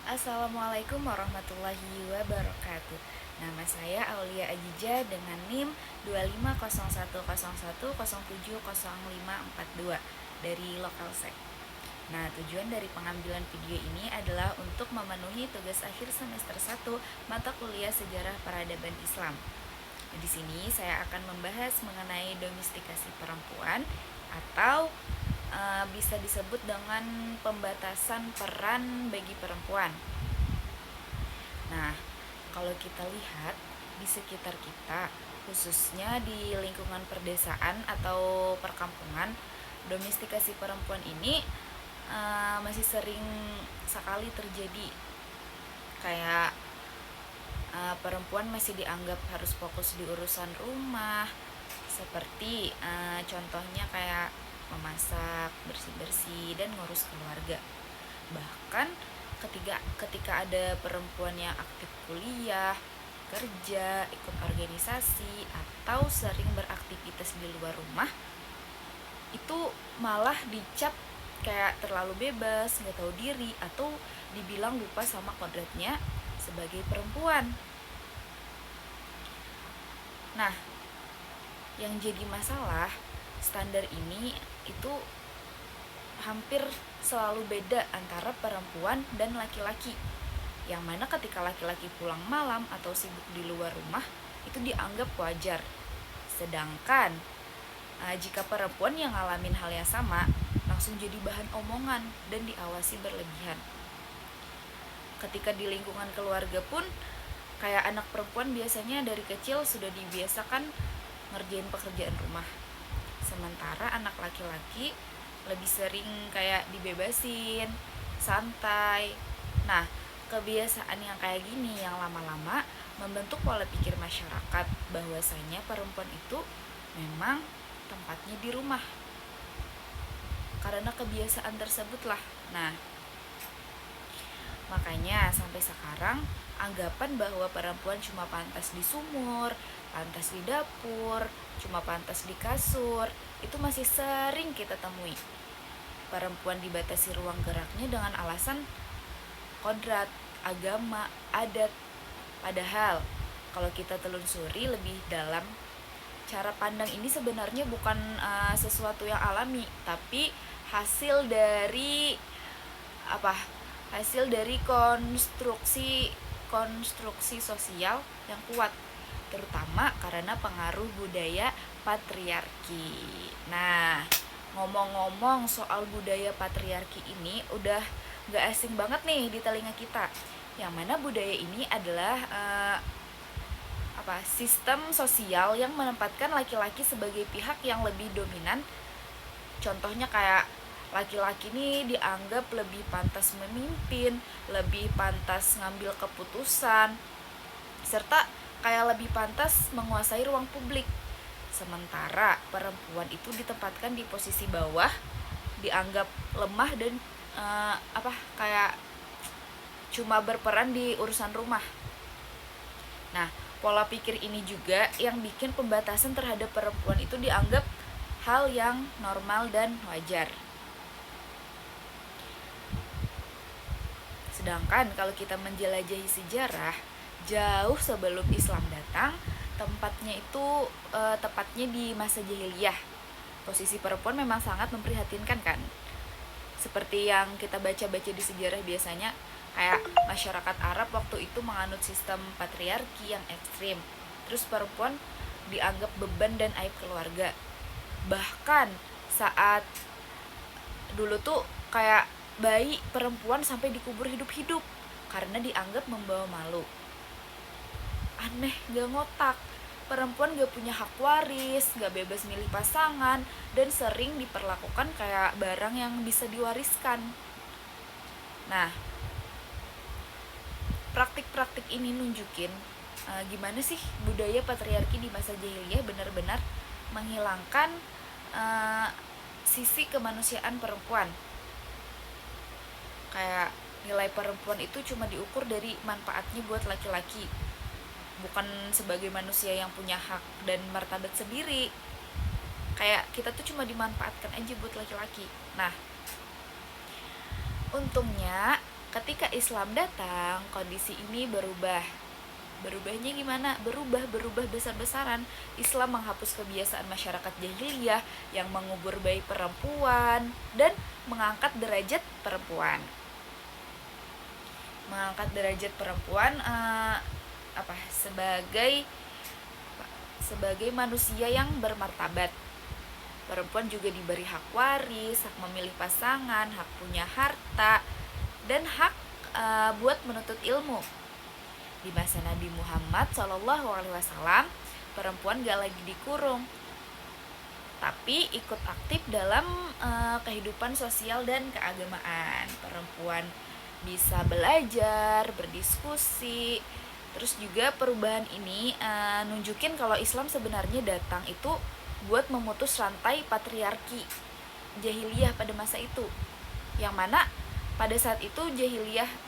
Assalamualaikum warahmatullahi wabarakatuh. Nama saya Aulia Ajija dengan NIM 2501010700542 dari Lokalsek. Nah, tujuan dari pengambilan video ini adalah untuk memenuhi tugas akhir semester 1 mata kuliah Sejarah Peradaban Islam. Di sini saya akan membahas mengenai domestikasi perempuan atau bisa disebut dengan pembatasan peran bagi perempuan. Nah, kalau kita lihat di sekitar kita, khususnya di lingkungan perdesaan atau perkampungan, domestikasi perempuan ini masih sering sekali terjadi. Kayak perempuan masih dianggap harus fokus di urusan rumah, seperti contohnya kayak memasak, bersih-bersih, dan ngurus keluarga. Bahkan ketika ada perempuan yang aktif kuliah, kerja, ikut organisasi, atau sering beraktivitas di luar rumah, itu malah dicap kayak terlalu bebas, nggak tahu diri, atau dibilang lupa sama kodratnya sebagai perempuan. Nah, yang jadi masalah, standar ini itu hampir selalu beda antara perempuan dan laki-laki. Yang mana ketika laki-laki pulang malam atau sibuk di luar rumah, itu dianggap wajar. Sedangkan jika perempuan yang ngalamin hal yang sama, langsung jadi bahan omongan dan diawasi berlebihan. Ketika di lingkungan keluarga pun, kayak anak perempuan biasanya dari kecil sudah dibiasakan ngerjain pekerjaan rumah. Sementara anak laki-laki lebih sering kayak dibebasin, santai. Nah, kebiasaan yang kayak gini yang lama-lama membentuk pola pikir masyarakat bahwasanya perempuan itu memang tempatnya di rumah. Karena kebiasaan tersebutlah. Nah, makanya sampai sekarang anggapan bahwa perempuan cuma pantas di sumur, pantas di dapur, cuma pantas di kasur, itu masih sering kita temui. Perempuan dibatasi ruang geraknya dengan alasan kodrat, agama, adat. Padahal kalau kita telusuri lebih dalam, cara pandang ini sebenarnya bukan sesuatu yang alami, tapi hasil dari hasil dari konstruksi sosial yang kuat, terutama karena pengaruh budaya patriarki. Nah, ngomong-ngomong soal budaya patriarki ini udah gak asing banget nih di telinga kita. Yang mana budaya ini adalah sistem sosial yang menempatkan laki-laki sebagai pihak yang lebih dominan. Contohnya kayak laki-laki ini dianggap lebih pantas memimpin, lebih pantas ngambil keputusan, serta kayak lebih pantas menguasai ruang publik. Sementara perempuan itu ditempatkan di posisi bawah, dianggap lemah dan kayak cuma berperan di urusan rumah. Nah, pola pikir ini juga yang bikin pembatasan terhadap perempuan itu dianggap hal yang normal dan wajar. Sedangkan kalau kita menjelajahi sejarah, jauh sebelum Islam datang, tepatnya di masa jahiliyah, posisi perempuan memang sangat memprihatinkan kan. Seperti yang kita baca-baca di sejarah biasanya, kayak masyarakat Arab waktu itu menganut sistem patriarki yang ekstrim. Terus perempuan dianggap beban dan aib keluarga. Bahkan saat dulu tuh kayak bayi perempuan sampai dikubur hidup-hidup karena dianggap membawa malu. Aneh, gak ngotak. Perempuan gak punya hak waris, gak bebas milih pasangan, dan sering diperlakukan kayak barang yang bisa diwariskan. Nah, praktik-praktik ini nunjukin gimana sih budaya patriarki di masa jahiliyah benar-benar menghilangkan sisi kemanusiaan perempuan. Kayak nilai perempuan itu cuma diukur dari manfaatnya buat laki-laki, bukan sebagai manusia yang punya hak dan martabat sendiri. Kayak kita tuh cuma dimanfaatkan aja buat laki-laki. Nah, untungnya ketika Islam datang, kondisi ini berubah. Berubahnya gimana? Berubah besar-besaran. Islam menghapus kebiasaan masyarakat jahiliyah yang mengubur bayi perempuan dan mengangkat derajat perempuan. Mengangkat derajat perempuan sebagai manusia yang bermartabat. Perempuan juga diberi hak waris, hak memilih pasangan, hak punya harta, dan hak buat menuntut ilmu. Di masa Nabi Muhammad SAW, perempuan gak lagi dikurung, tapi ikut aktif dalam kehidupan sosial dan keagamaan. Perempuan bisa belajar, berdiskusi. Terus juga perubahan ini nunjukin kalau Islam sebenarnya datang itu buat memutus rantai patriarki jahiliyah pada masa itu, yang mana pada saat itu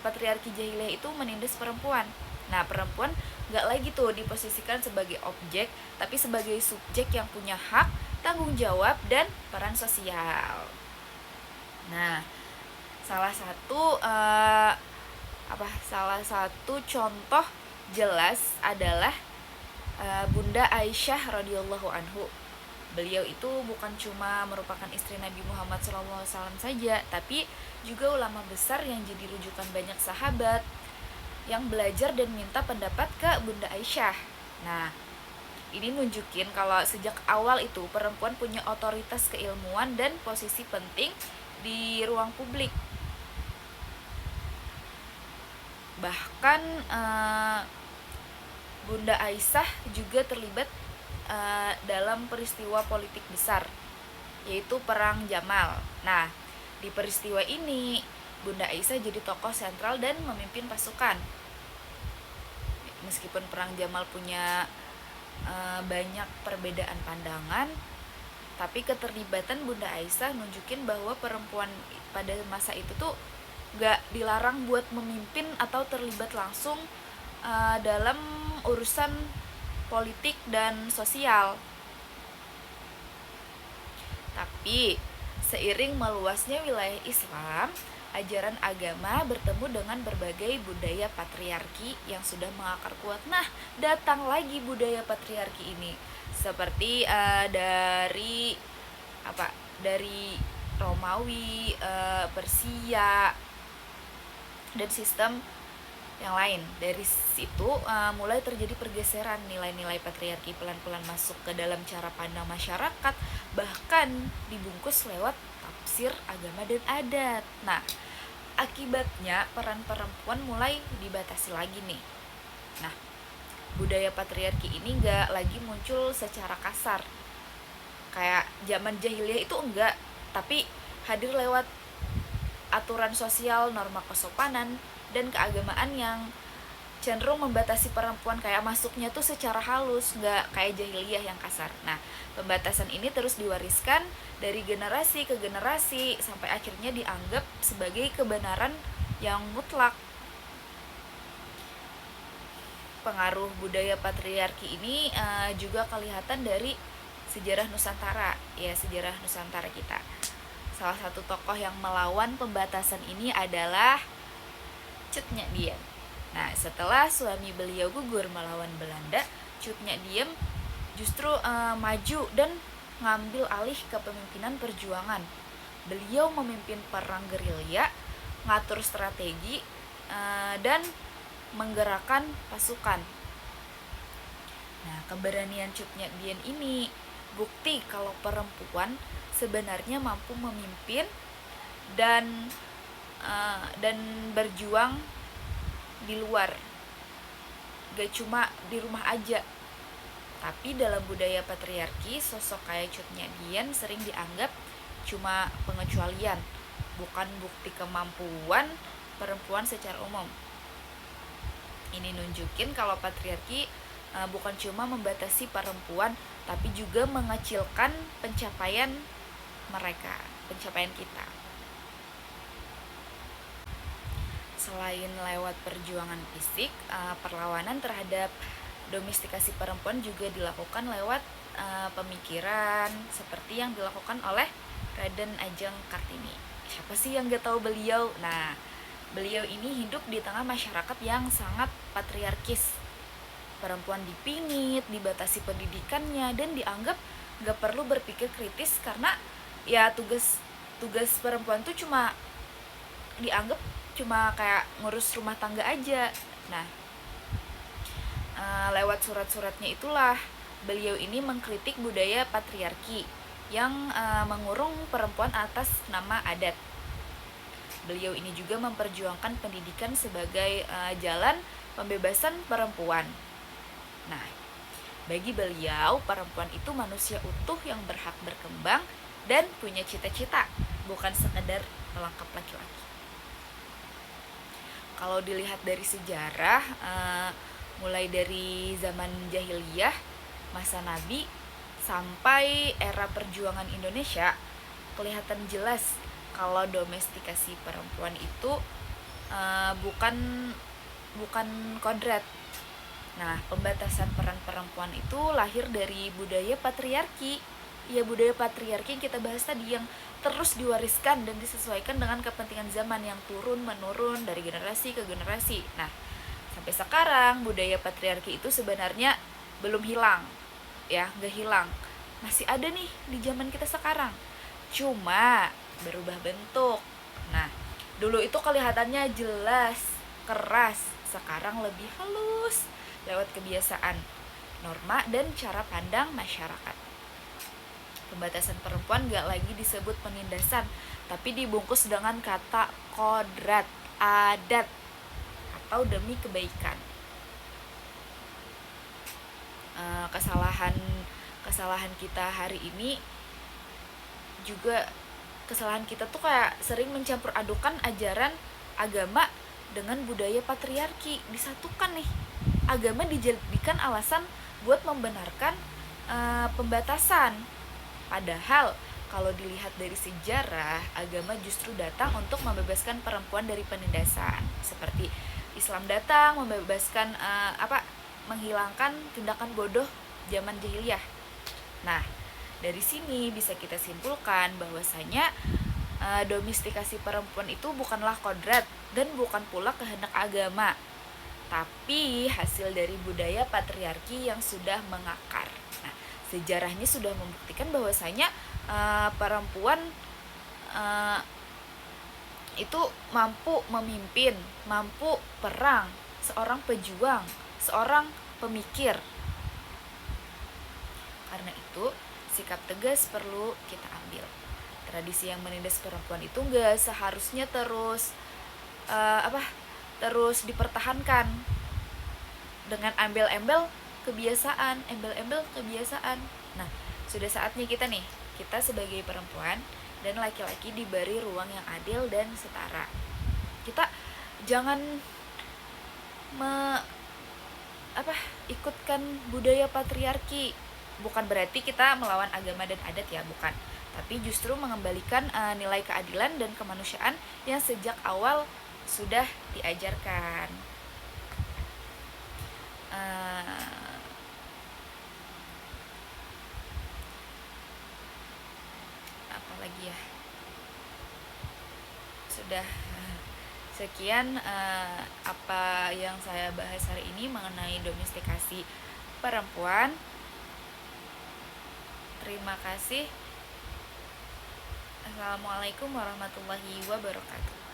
patriarki jahiliyah itu menindas perempuan. Nah, perempuan gak lagi tuh diposisikan sebagai objek, tapi sebagai subjek yang punya hak, tanggung jawab, dan peran sosial. Nah, salah satu contoh jelas adalah Bunda Aisyah radhiyallahu anhu. Beliau itu bukan cuma merupakan istri Nabi Muhammad SAW saja, tapi juga ulama besar yang jadi rujukan banyak sahabat yang belajar dan minta pendapat ke Bunda Aisyah. Nah, ini nunjukin kalau sejak awal itu perempuan punya otoritas keilmuan dan posisi penting di ruang publik. Bahkan Bunda Aisyah juga terlibat dalam peristiwa politik besar, yaitu Perang Jamal. Nah, di peristiwa ini Bunda Aisyah jadi tokoh sentral dan memimpin pasukan. Meskipun Perang Jamal punya banyak perbedaan pandangan, tapi keterlibatan Bunda Aisyah nunjukin bahwa perempuan pada masa itu tuh gak dilarang buat memimpin atau terlibat langsung dalam urusan politik dan sosial. Tapi seiring meluasnya wilayah Islam, ajaran agama bertemu dengan berbagai budaya patriarki yang sudah mengakar kuat. Nah, datang lagi budaya patriarki ini seperti dari Romawi, Persia, dan sistem yang lain. Dari situ mulai terjadi pergeseran, nilai-nilai patriarki pelan-pelan masuk ke dalam cara pandang masyarakat, bahkan dibungkus lewat tafsir agama dan adat. Nah, akibatnya peran perempuan mulai dibatasi lagi nih. Nah, budaya patriarki ini gak lagi muncul secara kasar kayak zaman jahiliyah itu, enggak, tapi hadir lewat aturan sosial, norma kesopanan, dan keagamaan yang cenderung membatasi perempuan, kayak masuknya tuh secara halus, nggak kayak jahiliyah yang kasar. Nah, pembatasan ini terus diwariskan dari generasi ke generasi sampai akhirnya dianggap sebagai kebenaran yang mutlak. Pengaruh budaya patriarki ini juga kelihatan dari sejarah Nusantara kita. Salah satu tokoh yang melawan pembatasan ini adalah Cut Nyak Dien. Nah, setelah suami beliau gugur melawan Belanda, Cut Nyak Dien justru maju dan ngambil alih kepemimpinan perjuangan. Beliau memimpin perang gerilya, ngatur strategi, dan menggerakkan pasukan. Nah, keberanian Cut Nyak Dien ini bukti kalau perempuan sebenarnya mampu memimpin dan berjuang di luar, gak cuma di rumah aja. Tapi dalam budaya patriarki, sosok kayak Cut Nyak Dien sering dianggap cuma pengecualian, bukan bukti kemampuan perempuan secara umum. Ini nunjukin kalau patriarki bukan cuma membatasi perempuan, tapi juga mengecilkan pencapaian kita. Selain lewat perjuangan fisik, perlawanan terhadap domestikasi perempuan juga dilakukan lewat pemikiran seperti yang dilakukan oleh Raden Ajeng Kartini. Siapa sih yang gak tahu beliau? Nah, Beliau ini hidup di tengah masyarakat yang sangat patriarkis. Perempuan dipingit, dibatasi pendidikannya, dan dianggap gak perlu berpikir kritis karena ya tugas perempuan tuh cuma dianggap cuma kayak ngurus rumah tangga aja. Nah, lewat surat-suratnya itulah beliau ini mengkritik budaya patriarki yang mengurung perempuan atas nama adat. Beliau ini juga memperjuangkan pendidikan sebagai jalan pembebasan perempuan. Nah, bagi beliau, perempuan itu manusia utuh yang berhak berkembang dan punya cita-cita, bukan sekedar melengkap laki-laki. Kalau dilihat dari sejarah, mulai dari zaman jahiliyah, masa Nabi, sampai era perjuangan Indonesia, kelihatan jelas kalau domestikasi perempuan itu bukan kodrat. Nah, pembatasan peran perempuan itu lahir dari budaya patriarki. Ya, budaya patriarki yang kita bahas tadi, yang terus diwariskan dan disesuaikan dengan kepentingan zaman yang turun-menurun dari generasi ke generasi. Nah, sampai sekarang budaya patriarki itu sebenarnya belum hilang. Ya, nggak hilang. Masih ada nih di zaman kita sekarang. Cuma berubah bentuk. Nah, dulu itu kelihatannya jelas, keras, sekarang lebih halus lewat kebiasaan, norma, dan cara pandang masyarakat. Pembatasan perempuan gak lagi disebut penindasan, tapi dibungkus dengan kata kodrat, adat, atau demi kebaikan. Kesalahan kita hari ini juga, kesalahan kita tuh kayak sering mencampur adukan ajaran agama dengan budaya patriarki, disatukan nih. Agama dijadikan alasan buat membenarkan pembatasan. Padahal kalau dilihat dari sejarah, agama justru datang untuk membebaskan perempuan dari penindasan. Seperti Islam datang membebaskan menghilangkan tindakan bodoh zaman jahiliyah. Nah, dari sini bisa kita simpulkan bahwasanya domestikasi perempuan itu bukanlah kodrat dan bukan pula kehendak agama, tapi hasil dari budaya patriarki yang sudah mengakar. Nah, sejarahnya sudah membuktikan bahwasanya perempuan itu mampu memimpin, mampu perang, seorang pejuang, seorang pemikir. Karena itu, sikap tegas perlu kita ambil. Tradisi yang menindas perempuan itu enggak seharusnya terus dipertahankan dengan embel-embel kebiasaan. Nah, sudah saatnya kita sebagai perempuan dan laki-laki diberi ruang yang adil dan setara. Kita jangan ikutkan budaya patriarki. Bukan berarti kita melawan agama dan adat ya, bukan. Tapi justru mengembalikan nilai keadilan dan kemanusiaan yang sejak awal sudah diajarkan. Apalagi ya, sudah sekian apa yang saya bahas hari ini mengenai domestikasi perempuan. Terima kasih. Assalamualaikum warahmatullahi wabarakatuh.